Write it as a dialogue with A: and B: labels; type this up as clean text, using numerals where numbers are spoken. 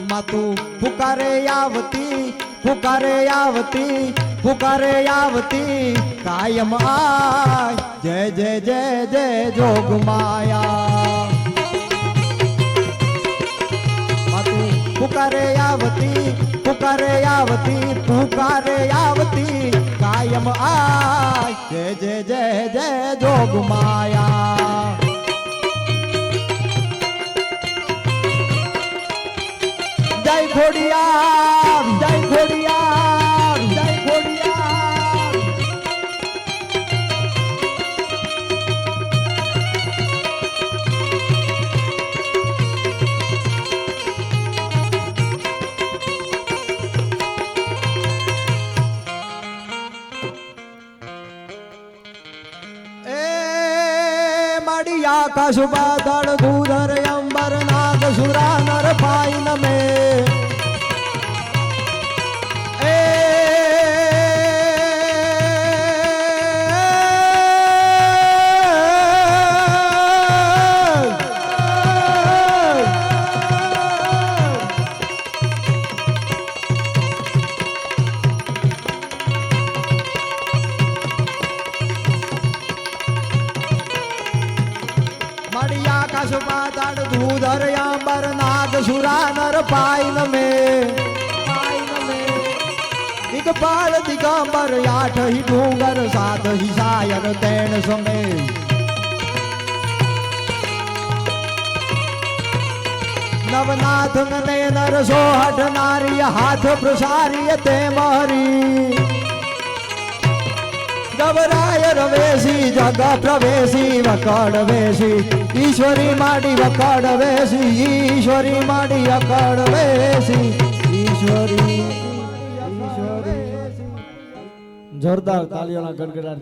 A: मातू पुकारे आवती कायम आय जय जय जय जय जोग माया मातू पुकारे आवती कायम आय जय जय जय जय जोग माया जय घोड़ियार जय घोड़ियार जय घोड़ियार ए माड़ी आकाश बादल धूधर अंबर नाग सुरा नर पाइन में आकाश पाताल धूधर अंबर नाग सुरा नर पाइन में इकबाल दिगंबर आठ ही डूंगर सात ही सायर तैन समय नवनाथ ने नर सोहठ नारी हाथ प्रसारी ते महरी गबराय रवेशी जग प्रवेशी वकड़ वेशी ईश्वरी माडी वकड़ वेशी ईश्वरी माडी अकड़ वेशी ईश्वरी जोरदार तालियों ना गड़गड़ाट।